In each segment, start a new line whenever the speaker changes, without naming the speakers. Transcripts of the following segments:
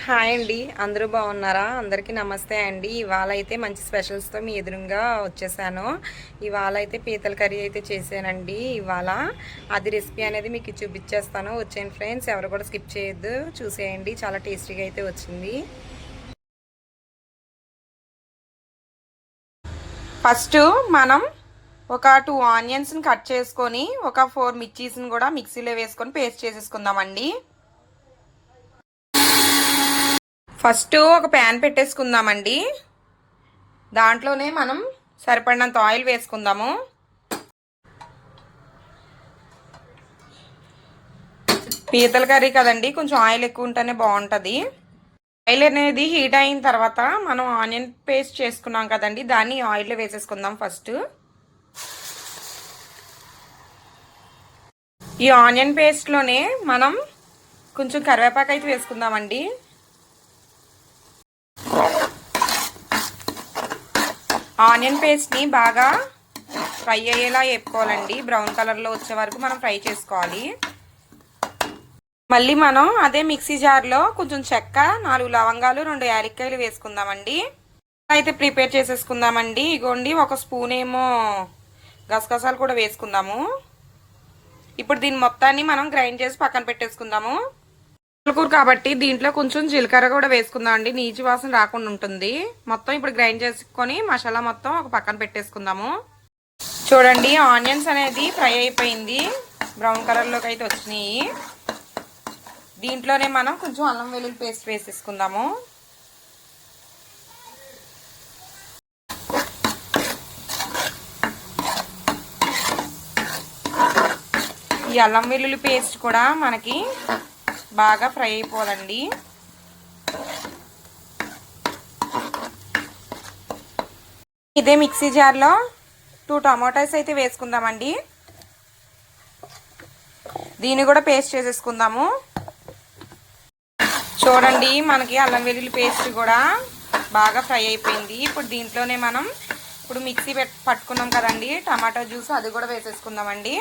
Hi అండి, అందరూ బాగున్నారా? అందరికీ నమస్తే అండి. ఇవాళ అయితే మంచి స్పెషల్స్తో మీ ఎదురుగా వచ్చేసాను. ఇవాళ అయితే పీతల కర్రీ అయితే చేశానండి. ఇవాళ అది రెసిపీ అనేది మీకు చూపించేస్తాను. వచ్చేయండి ఫ్రెండ్స్, ఎవరు కూడా స్కిప్ చేయొద్దు, చూసేయండి. చాలా టేస్టీగా అయితే వచ్చింది. ఫస్ట్ మనం ఒక 2 ఆనియన్స్ని కట్ చేసుకొని ఒక 4 మిర్చీస్ని కూడా మిక్సీలో వేసుకొని పేస్ట్ చేసేసుకుందామండి. ఫస్ట్ ఒక ప్యాన్ పెట్టేసుకుందామండి. దాంట్లోనే మనం సరిపడినంత ఆయిల్ వేసుకుందాము. పీతల కర్రీ కదండి, కొంచెం ఆయిల్ ఎక్కువ ఉంటేనే బాగుంటుంది. ఆయిల్ అనేది హీట్ అయిన తర్వాత మనం ఆనియన్ పేస్ట్ చేసుకున్నాం కదండి, దాన్ని ఆయిల్లో వేసేసుకుందాం. ఫస్ట్ ఈ ఆనియన్ పేస్ట్లోనే మనం కొంచెం కరివేపాకు అయితే వేసుకుందామండి. ఆనియన్ పేస్ట్ని బాగా ఫ్రై అయ్యేలా వేపుకోవాలండి. బ్రౌన్ కలర్లో వచ్చే వరకు మనం ఫ్రై చేసుకోవాలి. మళ్ళీ మనం అదే మిక్సీ జార్లో కొంచెం చెక్క, 4 లవంగాలు, 2 యాలక్కాయలు వేసుకుందామండి. అయితే ప్రిపేర్ చేసేసుకుందామండి. ఇగోండి, ఒక స్పూన్ ఏమో గసగసాలు కూడా వేసుకుందాము. ఇప్పుడు దీని మొత్తాన్ని మనం గ్రైండ్ చేసి పక్కన పెట్టేసుకుందాము. కూర కాబట్టి దీంట్లో కొంచెం జీలకర్ర కూడా వేసుకుందాం అండి, నీచు వాసన రాకుండా ఉంటుంది. మొత్తం ఇప్పుడు గ్రైండ్ చేసుకొని మసాలా మొత్తం ఒక పక్కన పెట్టేసుకుందాము. చూడండి, ఆనియన్స్ అనేది ఫ్రై అయిపోయింది, బ్రౌన్ కలర్లోకి అయితే వచ్చినాయి. దీంట్లోనే మనం కొంచెం అల్లం వెల్లుల్లి పేస్ట్ వేసేసుకుందాము. ఈ అల్లం వెల్లుల్లి పేస్ట్ కూడా మనకి బాగా ఫ్రై అయిపోవాలండి. ఇదే మిక్సీ జార్లో 2 టమాటాస్ అయితే వేసుకుందామండి. దీన్ని కూడా పేస్ట్ చేసేసుకుందాము. చూడండి, మనకి అల్లం వెల్లుల్లి పేస్ట్ కూడా బాగా ఫ్రై అయిపోయింది. ఇప్పుడు దీంట్లోనే మనం మిక్సీ పట్టుకున్నాం కదండి టమాటా జ్యూస్, అది కూడా వేసేసుకుందామండి.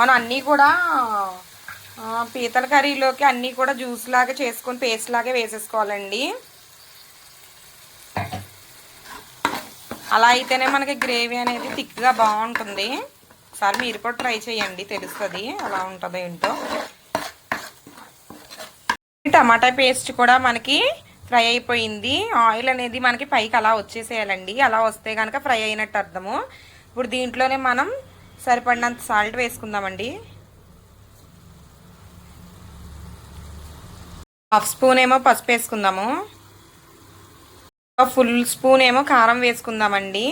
మనం అన్నీ కూడా పీతల కర్రీలోకి అన్నీ కూడా జ్యూస్ లాగా చేసుకొని పేస్ట్ లాగా వేసేసుకోవాలండి. అలా అయితేనే మనకి గ్రేవీ అనేది థిక్గా బాగుంటుంది. ఒకసారి మీరు కూడా ట్రై చేయండి, తెలుస్తుంది అలా ఉంటుందో ఏంటో. టమాటా పేస్ట్ కూడా మనకి ఫ్రై అయిపోయింది. ఆయిల్ అనేది మనకి పైకి అలా వచ్చేసేయాలండి. అలా వస్తే కనుక ఫ్రై అయినట్టు అర్థము. ఇప్పుడు దీంట్లోనే మనం సరిపడినంత సాల్ట్ వేసుకుందామండి. 1/2 స్పూన్ ఏమో పసుపు వేసుకుందాము. ఫుల్ స్పూన్ ఏమో కారం వేసుకుందామండి.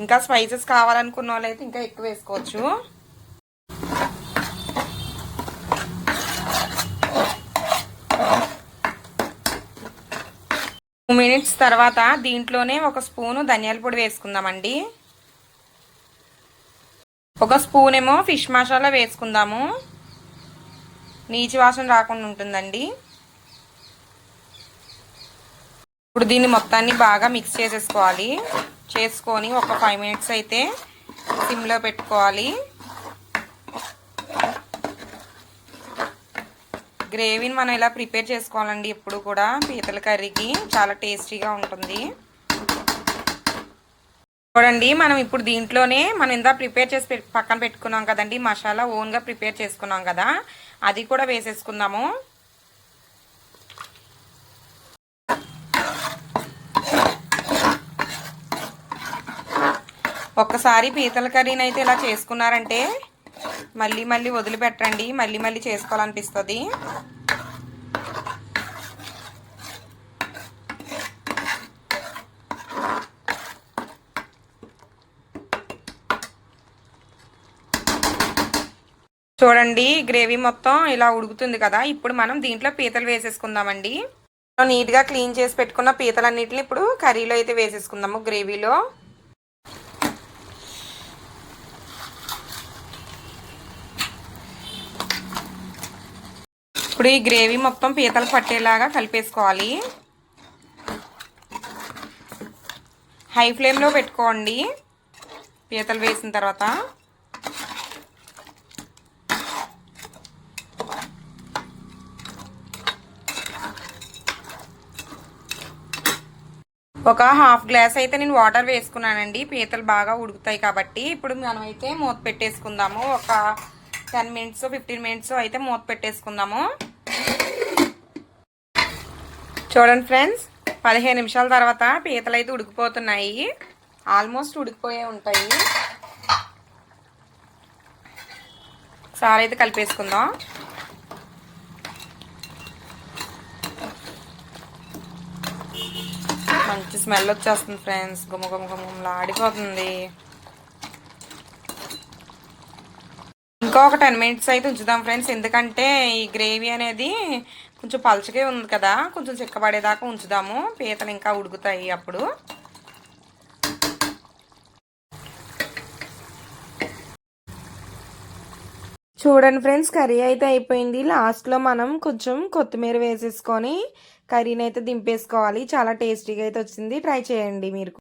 ఇంకా స్పైసెస్ కావాలనుకున్న వాళ్ళైతే ఇంకా ఎక్కువ వేసుకోవచ్చు. మినిట్స్ తర్వాత దీంట్లోనే 1 స్పూను ధనియాల పొడి వేసుకుందామండి. 1 స్పూన్ ఏమో ఫిష్ మసాలా వేసుకుందాము, నీచు వాసన రాకుండా ఉంటుందండి. ఇప్పుడు దీన్ని మొత్తాన్ని బాగా మిక్స్ చేసేసుకోవాలి. చేసుకొని ఒక 5 మినిట్స్ అయితే సిమ్లో పెట్టుకోవాలి. గ్రేవీని మనం ఇలా ప్రిపేర్ చేసుకోవాలండి. ఎప్పుడు కూడా పీతల కర్రీకి చాలా టేస్టీగా ఉంటుంది. చూడండి, మనం ఇప్పుడు దీంట్లోనే మనం ఇందా ప్రిపేర్ చేసి పక్కన పెట్టుకున్నాం కదండి మసాలా, ఓన్గా ప్రిపేర్ చేసుకున్నాం కదా, అది కూడా వేసేసుకుందాము. ఒక్కసారి పీతల కర్రీని అయితే ఇలా చేసుకున్నారంటే మళ్ళీ మళ్ళీ వదిలిపెట్టండి, మళ్ళీ మళ్ళీ చేసుకోవాలనిపిస్తుంది. చూడండి, గ్రేవీ మొత్తం ఇలా ఉడుకుతుంది కదా. ఇప్పుడు మనం దీంట్లో పీతలు వేసేసుకుందామండి. నీట్గా క్లీన్ చేసి పెట్టుకున్న పీతలన్నిటిని ఇప్పుడు కర్రీలో అయితే వేసేసుకుందాము. గ్రేవీలో ఇప్పుడు ఈ గ్రేవీ మొత్తం పీతలు పట్టేలాగా కలిపేసుకోవాలి. హై ఫ్లేమ్లో పెట్టుకోండి పీతలు వేసిన తర్వాత. ఒక హాఫ్ గ్లాస్ అయితే నేను వాటర్ వేసుకున్నానండి. పీతలు బాగా ఉడుకుతాయి కాబట్టి. ఇప్పుడు మనమైతే మూత పెట్టేసుకుందాము. ఒక 10 మినిట్స్ 15 మినిట్స్ అయితే మూత పెట్టేసుకుందాము. చూడండి ఫ్రెండ్స్, 15 నిమిషాల తర్వాత పీతలు అయితే ఉడికిపోతున్నాయి. ఆల్మోస్ట్ ఉడికిపోయే ఉంటాయి. ఒకసారి అయితే కలిపేసుకుందాం. మంచి స్మెల్ వచ్చేస్తుంది ఫ్రెండ్స్. గుమ్మ గుమ్మ గుమ్మలా ఆడిపోతుంది. ఇంకా ఒక 10 మినిట్స్ అయితే ఉంచుదాం ఫ్రెండ్స్. ఎందుకంటే ఈ గ్రేవీ అనేది కొంచెం పలచగే ఉంది కదా, కొంచెం చిక్కబడేదాకా ఉంచుదాము. పీతలు ఇంకా ఉడుకుతాయి అప్పుడు. చూడండి ఫ్రెండ్స్, కర్రీ అయితే అయిపోయింది. లాస్ట్లో మనం కొంచెం కొత్తిమీర వేసేసుకొని కర్రీని అయితే దింపేసుకోవాలి. చాలా టేస్టీగా అయితే వచ్చింది. ట్రై చేయండి మీరు.